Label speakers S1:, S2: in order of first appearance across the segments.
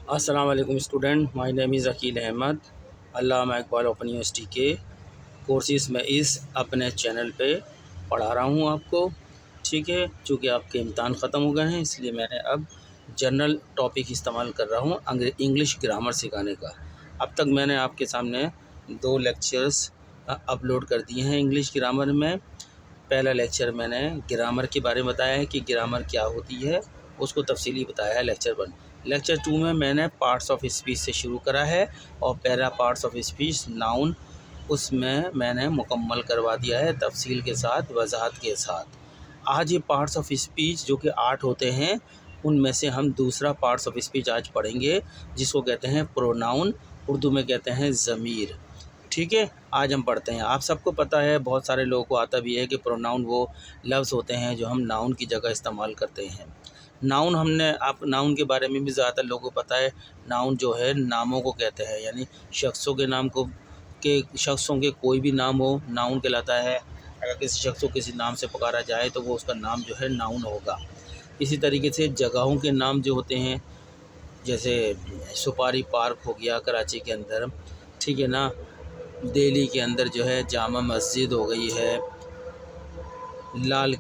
S1: अस्सलाम वालेकुम student, my name is Akeel Ahmed. Allama Iqbal open university के कोर्सेज़ में इस अपने चैनल पे पढ़ा रहा हूँ आपको। ठीक है, चूँकि आपके इम्तहान ख़त्म हो गए हैं इसलिए मैंने अब जनरल टॉपिक इस्तेमाल कर रहा हूँ इंग्लिश ग्रामर सिखाने का। अब तक मैंने आपके सामने 2 लेक्चर्स अपलोड कर दिए हैं इंग्लिश ग्रामर में। पहला लेक्चर मैंने ग्रामर के बारे में बताया है कि ग्रामर क्या होती है, उसको तफसीली बताया है लेक्चर 1। लेक्चर 2 में मैंने पार्ट्स ऑफ स्पीच से शुरू करा है और पहला पार्ट्स ऑफ स्पीच नाउन उसमें मैंने मुकम्मल करवा दिया है तफसील के साथ, वजाहत के साथ। आज ये पार्ट्स ऑफ स्पीच जो कि 8 होते हैं उनमें से हम दूसरा पार्ट्स ऑफ स्पीच आज पढ़ेंगे जिसको कहते हैं प्रोनाउन, उर्दू में कहते हैं ज़मीर। ठीक है, आज हम पढ़ते हैं। आप सबको पता है, बहुत सारे लोगों को आता भी है कि प्रोनाउन वो लफ्ज़ होते हैं जो हम नाउन की जगह इस्तेमाल करते हैं। नाउन आप नाउन के बारे में भी ज़्यादातर लोगों को पता है। नाउन जो है नामों को कहते हैं, यानी शख्सों के नाम को शख्सों के कोई भी नाम हो नाउन कहलाता है। अगर किसी शख्स को किसी नाम से पुकारा जाए तो वो उसका नाम जो है नाउन होगा। इसी तरीके से जगहों के नाम जो होते हैं, जैसे सुपारी पार्क हो गया कराची के अंदर, ठीक है ना। दिल्ली के अंदर जो है जामा मस्जिद हो गई है, लाल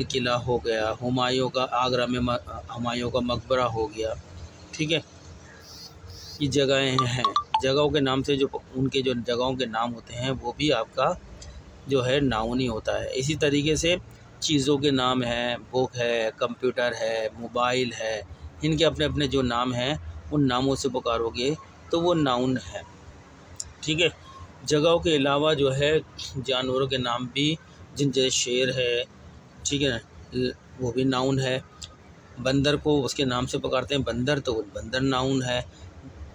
S1: किला हो गया, हुमायूं का आगरा में हुमायूं का मकबरा हो गया। ठीक है, ये जगहें हैं। जगहों के नाम से जो उनके जो जगहों के नाम होते हैं वो भी आपका जो है नाउन ही होता है। इसी तरीके से चीज़ों के नाम हैं, बुक है, कंप्यूटर है, मोबाइल है, इनके अपने अपने जो नाम हैं उन नामों से पुकारोगे तो वो नाउन है। ठीक है, जगहों के अलावा जो है जानवरों के नाम भी, जिन जैसे शेर है, ठीक है ना, वो भी नाउन है। बंदर को उसके नाम से पुकारते हैं बंदर, तो बंदर नाउन है।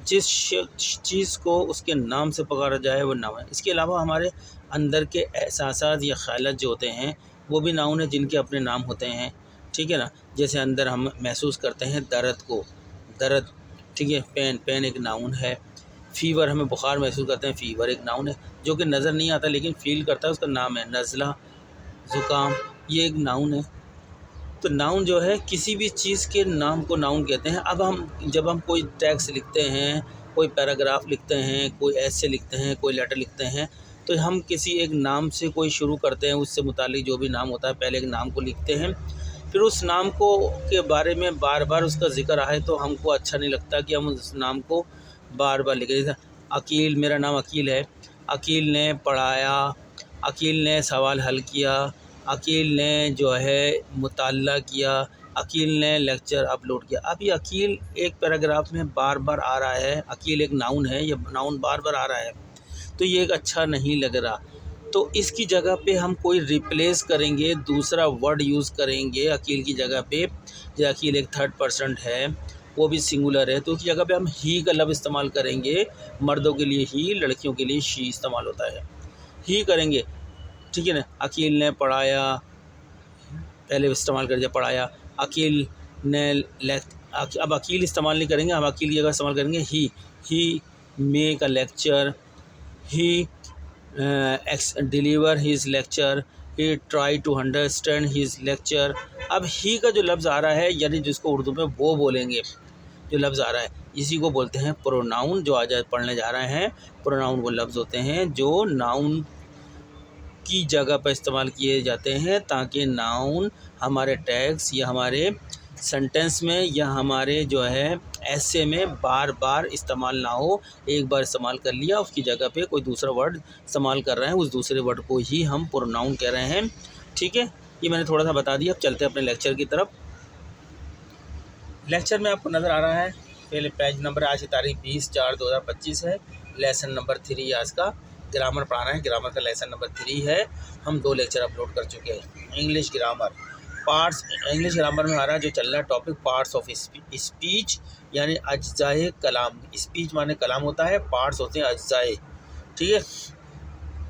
S1: जिस चीज़ को उसके नाम से पुकारा जाए वो नाउन है। इसके अलावा हमारे अंदर के एहसासात या ख़यालात जो होते हैं वो भी नाउन है, जिनके अपने नाम होते हैं। ठीक है ना, जैसे अंदर हम महसूस करते हैं दर्द को, दर्द, ठीक है। पेन एक नाउन है। फ़ीवर, हमें बुखार महसूस करते हैं, फ़ीवर एक नाउन है। जो कि नज़र नहीं आता लेकिन फ़ील करता है, उसका नाम है नज़ला। ज़ुकाम, ये एक नाउन है। तो नाउन जो है किसी भी चीज़ के नाम को नाउन कहते हैं। अब जब हम कोई टेक्स्ट लिखते हैं, कोई पैराग्राफ लिखते हैं, कोई ऐसे लिखते हैं, कोई लेटर लिखते हैं, तो हम किसी एक नाम से कोई शुरू करते हैं। उससे मुतालिक जो भी नाम होता है पहले एक नाम को लिखते हैं, फिर उस नाम को के बारे में बार बार उसका ज़िक्र आए तो हमको अच्छा नहीं लगता कि हम उस नाम को बार बार लिखें। जैसे अकील, मेरा नाम अकील है, अकील ने पढ़ाया, अकील ने सवाल हल किया, अकील ने जो है मुताल्ला किया, अकील ने लेक्चर अपलोड किया। अब ये अकील एक पैराग्राफ में बार बार आ रहा है, अकील एक नाउन है, ये नाउन बार बार आ रहा है, तो ये एक अच्छा नहीं लग रहा। तो इसकी जगह पे हम कोई रिप्लेस करेंगे, दूसरा वर्ड यूज़ करेंगे अकील की जगह पे। जैसे अकील एक थर्ड पर्सन है, वो भी सिंगुलर है, तो उसकी जगह पे हम ही का लफ्ज़ इस्तेमाल करेंगे। मर्दों के लिए ही, लड़कियों के लिए शी इस्तेमाल होता है, ही करेंगे। ठीक है ना, अकील ने पढ़ाया, पहले इस्तेमाल कर दिया पढ़ाया। अकील ने अब अकील इस्तेमाल नहीं करेंगे, हम अकील की जगह इस्तेमाल करेंगे he make a lecture, he deliver his lecture, he try to understand his lecture. अब ही का जो लफ्ज़ आ रहा है, यानी जिसको उर्दू में वो बोलेंगे, जो लफ्ज़ आ रहा है इसी को बोलते हैं प्रोनाउन। जो आज पढ़ने जा रहे हैं, प्रोनाउन वो लफ्ज़ होते हैं जो नाउन की जगह पर इस्तेमाल किए जाते हैं, ताकि नाउन हमारे टैग्स या हमारे सेंटेंस में या हमारे जो है ऐसे में बार बार इस्तेमाल ना हो। एक बार इस्तेमाल कर लिया, उसकी जगह पे कोई दूसरा वर्ड इस्तेमाल कर रहे हैं, उस दूसरे वर्ड को ही हम प्रोनाउन कह रहे हैं। ठीक है, ये मैंने थोड़ा सा बता दिया। अब चलते हैं अपने लेक्चर की तरफ। लेक्चर में आपको नज़र आ रहा है, पहले पेज नंबर, आज की तारीख 20/4/2025 है। लेसन नंबर 3 आज का ग्रामर पढ़ाना है, ग्रामर का लेसन नंबर 3 है। हम 2 लेक्चर अपलोड कर चुके हैं। English grammar parts, English grammar में हमारा जो चल रहा है टॉपिक पार्ट्स ऑफ स्पीच, यानी अज्जाए कलाम। स्पीच माने कलाम होता है, पार्ट्स होते हैं अज्जाए। ठीक है,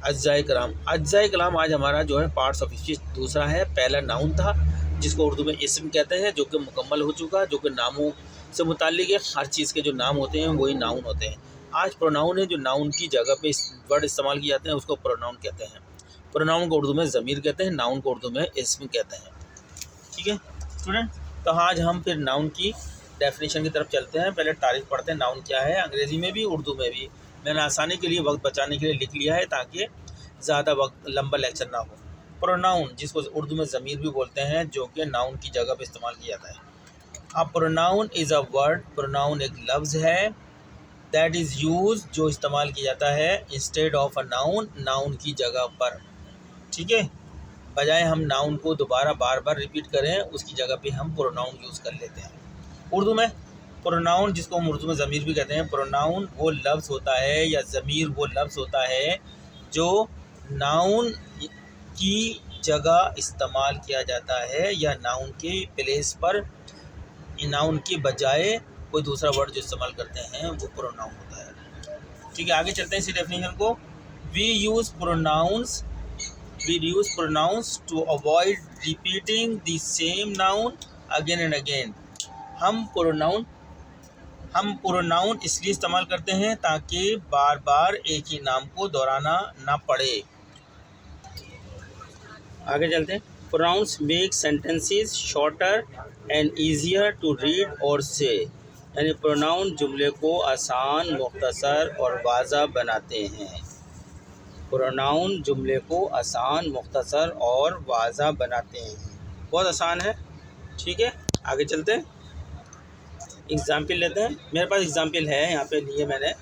S1: अज्जाए कलाम, अज्जाए कलाम आज हमारा जो है पार्ट्स ऑफ स्पीच दूसरा है। पहला नाउन था जिसको उर्दू में इस्म कहते हैं, जो कि मुकम्मल हो चुका, जो कि नामों से मुताल्लिक है। हर चीज़ के जो नाम होते हैं वही नाउन होते हैं। आज प्रोनाउन है, जो नाउन की जगह पे वर्ड इस्तेमाल किए जाते हैं उसको प्रोनाउन कहते हैं। प्रोनाउन को उर्दू में ज़मीर कहते हैं, नाउन को उर्दू में इस्म कहते हैं। ठीक है स्टूडेंट, तो आज हम फिर नाउन की डेफिनेशन की तरफ चलते हैं। पहले तारीफ पढ़ते हैं, नाउन क्या है, अंग्रेज़ी में भी उर्दू में भी। मैंने आसानी के लिए, वक्त बचाने के लिए लिख लिया है ताकि ज़्यादा वक्त लंबा लेक्चर ना हो। प्रोनाउन, जिसको उर्दू में ज़मीर भी बोलते हैं, जो कि नाउन की जगह पे इस्तेमाल किया जाता है। अब pronoun is a word, pronoun एक लफ्ज़ है, दैट इज़ यूज, जो इस्तेमाल किया जाता है instead of a noun, noun की जगह पर। ठीक है, बजाय हम नाउन को दोबारा बार बार रिपीट करें, उसकी जगह पे हम प्रोनाउन यूज़ कर लेते हैं। उर्दू में प्रोनाउन, जिसको हम उर्दू में ज़मीर भी कहते हैं, प्रोनाउन वो लफ्ज़ होता है या ज़मीर वो लफ्ज़ होता है जो नाउन की जगह इस्तेमाल किया जाता है या नाउन के प्लेस पर, नाउन के बजाय कोई दूसरा वर्ड जो इस्तेमाल करते हैं वो प्रोनाउन होता है। ठीक है, आगे चलते हैं इसी डेफिनेशन को। We use pronouns to avoid repeating the same noun again and again. हम प्रोनाउन इसलिए इस्तेमाल करते हैं ताकि बार बार एक ही नाम को दोहराना ना पड़े। आगे चलते हैं। Pronouns make sentences shorter and easier to read और से, यानी प्रोनाउन जुमले को आसान, मुख्तसर और वाज़ा बनाते हैं। प्रोनाउन जुमले को आसान, मुख्तसर और वाज़ा बनाते हैं। बहुत आसान है। ठीक है, आगे चलते हैं, एग्ज़ाम्पल लेते हैं। मेरे पास एग्ज़ाम्पल है, यहाँ पे लिए मैंने।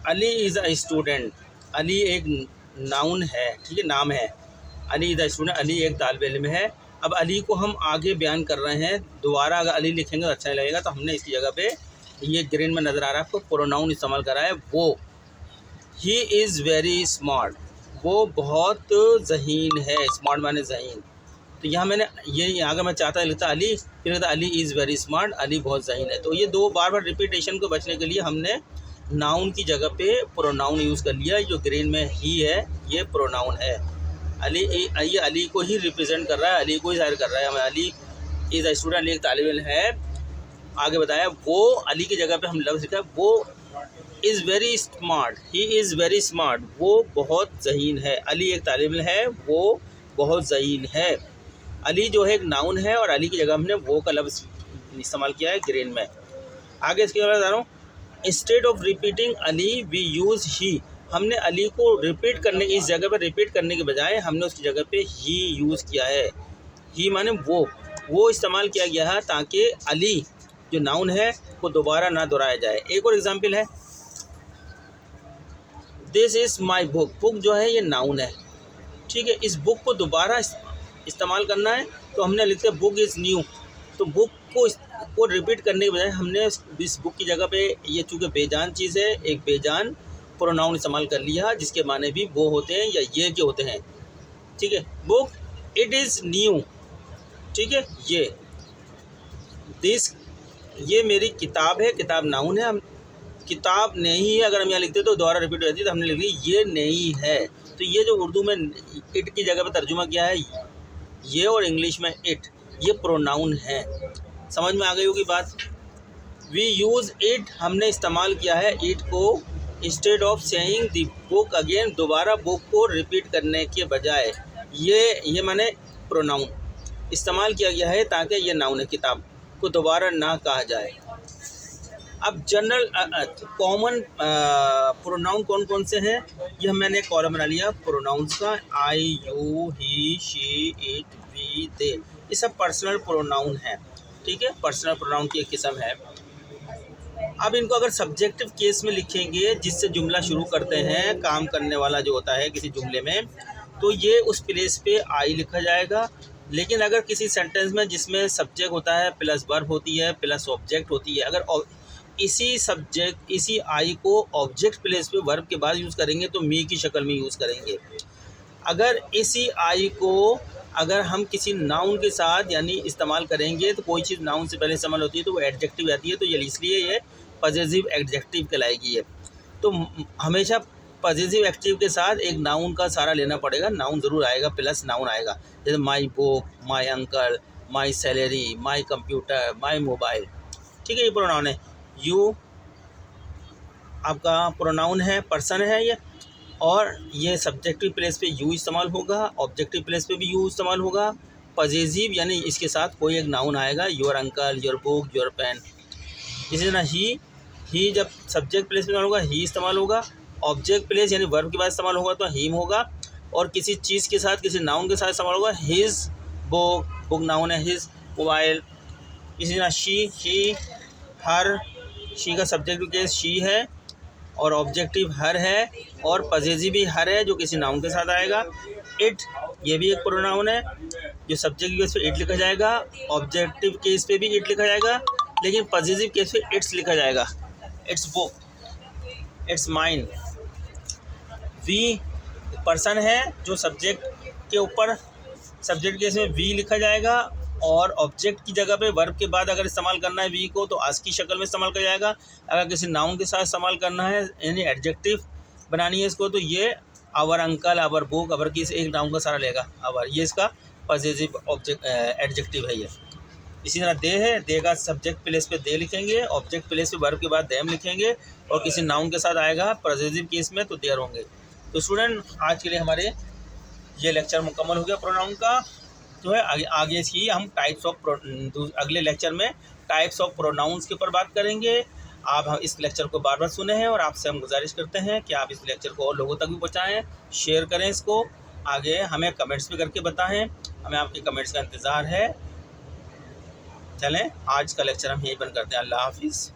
S1: Ali is a student, Ali एक नाउन है, ठीक है, नाम है। Ali is a student, Ali एक तालिब इल्म है। अब अली को हम आगे बयान कर रहे हैं, दोबारा अगर अली लिखेंगे तो अच्छा नहीं लगेगा, तो हमने इसकी जगह पे, ये ग्रीन में नज़र आ रहा है आपको, प्रोनाउन इस्तेमाल करा है वो। ही इज़ वेरी स्मार्ट, वो बहुत ज़हीन है, स्मार्ट माने ज़हीन। तो यहाँ मैंने ये, अगर मैं चाहता लिखता अली, फिर कहता Ali is very smart, Ali बहुत ज़हीन है। तो ये दो बार बार रिपीटेशन को बचने के लिए हमने नाउन की जगह पे प्रोनाउन यूज़ कर लिया। जो ग्रीन में ही है ये प्रोनाउन है। अली, ये अली को ही रिप्रेजेंट कर रहा है, अली को ही ज़ाहिर कर रहा है। हमें Ali is a student, Ali एक तालिब इल्म है। आगे बताया वो अली की जगह पे हम लफ्ज़ लिखा है, वो is very smart, he is very smart, वो बहुत ज़हीन है। अली एक तालिब इल्म है, वो बहुत ज़हीन है। अली जो है एक नाउन है और अली की जगह हमने वो का लफ्ज़ इस्तेमाल किया है ग्रीन में। आगे इसके बाद बता रहा हूँ, instead of repeating Ali we use he, हमने अली को रिपीट करने, इस जगह पर रिपीट करने के बजाय हमने उसकी जगह पे ही यूज़ किया है। ही माने वो इस्तेमाल किया गया है ताकि अली जो नाउन है वो दोबारा ना दोहराया जाए। एक और एग्जांपल है, this is my book, book जो है ये नाउन है, ठीक है। इस बुक को दोबारा इस्तेमाल करना है तो हमने लिखते हैं बुक इज़ न्यू। तो बुक को रिपीट करने के बजाय हमने इस बुक की जगह पे, ये चूँकि बेजान चीज़ है, एक बेजान प्रोनाउन इस्तेमाल कर लिया जिसके माने भी वो होते हैं या ये के होते हैं, ठीक है। बुक इट इज़ न्यू, ठीक है। ये मेरी किताब है, किताब नाउन है। हम किताब नहीं है अगर हम यहाँ लिखते तो दोबारा रिपीट हो जाती, तो हमने लिख ली ये नहीं है। तो ये जो उर्दू में इट की जगह पे तर्जुमा किया है ये, और इंग्लिश में इट, ये प्रोनाउन है। समझ में आ गई होगी बात। वी यूज़ इट, हमने इस्तेमाल किया है इट को, instead of saying the book again, दोबारा बुक को रिपीट करने के बजाय। ये माने प्रोनाउन इस्तेमाल किया गया है ताकि ये नाउन है, किताब को दोबारा ना कहा जाए। अब जनरल कॉमन प्रोनाउन कौन कौन से हैं, ये मैंने कॉलम बना लिया प्रोनाउंस का। I, you, he, she, it, we, they, ये सब पर्सनल प्रोनाउन है, ठीक है। पर्सनल प्रोनाउन की एक किस्म है। अब इनको अगर सब्जेक्टिव केस में लिखेंगे, जिससे जुमला शुरू करते हैं, काम करने वाला जो होता है किसी जुमले में, तो ये उस प्लेस पे आई लिखा जाएगा। लेकिन अगर किसी सेंटेंस में जिसमें सब्जेक्ट होता है प्लस वर्ब होती है प्लस ऑब्जेक्ट होती है, अगर इसी आई को ऑब्जेक्ट प्लेस पे वर्ब के बाद यूज़ करेंगे तो मी की शक्ल में यूज़ करेंगे। अगर इसी आई को अगर हम किसी नाउन के साथ यानी इस्तेमाल करेंगे, तो कोई चीज़ नाउन से पहले इस्तेमाल होती है तो वो एडजेक्टिव आती है, तो ये इसलिए ये पॉजिटिव एडजेक्टिव कहलाएगी। ये तो हमेशा पॉजिटिव एक्टिव के साथ एक नाउन का सारा लेना पड़ेगा, नाउन ज़रूर आएगा प्लस नाउन आएगा। जैसे my book, my uncle, my salary, my computer, my mobile, ठीक है। ये प्रोनाउन है। यू आपका प्रोनाउन है, पर्सन है ये, और ये सब्जेक्टिव प्लेस पे यू इस्तेमाल होगा, ऑब्जेक्टिव प्लेस पे भी यू इस्तेमाल होगा, पजेसिव यानी इसके साथ कोई एक नाउन आएगा, your uncle, your book, your pen. इसी तरह ही जब सब्जेक्ट प्लेस में होगा ही इस्तेमाल होगा, ऑब्जेक्ट प्लेस यानी वर्ब के बाद इस्तेमाल होगा तो हिम होगा, और किसी चीज़ के साथ किसी नाउन के साथ इस्तेमाल होगा हिज बुक, बुक नाउन है, हिज मोबाइल। इसी तरह शी, ही, हर, शी का सब्जेक्टिव केस शी है और ऑब्जेक्टिव हर है, और पजेसिव भी हर है जो किसी नाउन के साथ आएगा। इट, ये भी एक प्रोनाउन है जो सब्जेक्टिव केस पे इट लिखा जाएगा, ऑब्जेक्टिव केस पे भी इट लिखा जाएगा, लेकिन पजेसिव केस पे इट्स लिखा जाएगा। Its book, its mine. We person है जो सब्जेक्ट के ऊपर सब्जेक्ट केस में वी लिखा जाएगा, और ऑब्जेक्ट की जगह पे वर्ब के बाद अगर इस्तेमाल करना है वी को तो आज की शक्ल में इस्तेमाल किया जाएगा। अगर किसी नाउन के साथ इस्तेमाल करना है यानी एडजेक्टिव बनानी है इसको, तो ये our uncle, our book, our की एक नाउन का सारा लेगा आवर, ये इसका पॉजिटिव ऑब्जेक्ट एडजेक्टिव है ये। इसी तरह दे है, दे का सब्जेक्ट प्लेस पे दे लिखेंगे, ऑब्जेक्ट प्लेस पे वर्ब के बाद देम लिखेंगे, और किसी नाउन के साथ आएगा पॉजिटिव केस में तो देयर होंगे। तो स्टूडेंट आज के लिए हमारे ये लेक्चर मुकम्मल हो गया प्रोनाउन का। जो है आगे इसकी हम टाइप्स ऑफ अगले लेक्चर में टाइप्स ऑफ प्रोनाउंस के ऊपर बात करेंगे। आप हम इस लेक्चर को बार बार सुने हैं और आपसे हम गुजारिश करते हैं कि आप इस लेक्चर को और लोगों तक भी पहुँचाएँ, शेयर करें इसको, आगे हमें कमेंट्स भी करके बताएं, हमें आपके कमेंट्स का इंतज़ार है। चलें आज का लेक्चर हम यहीं बंद करते हैं। अल्लाह हाफिज़।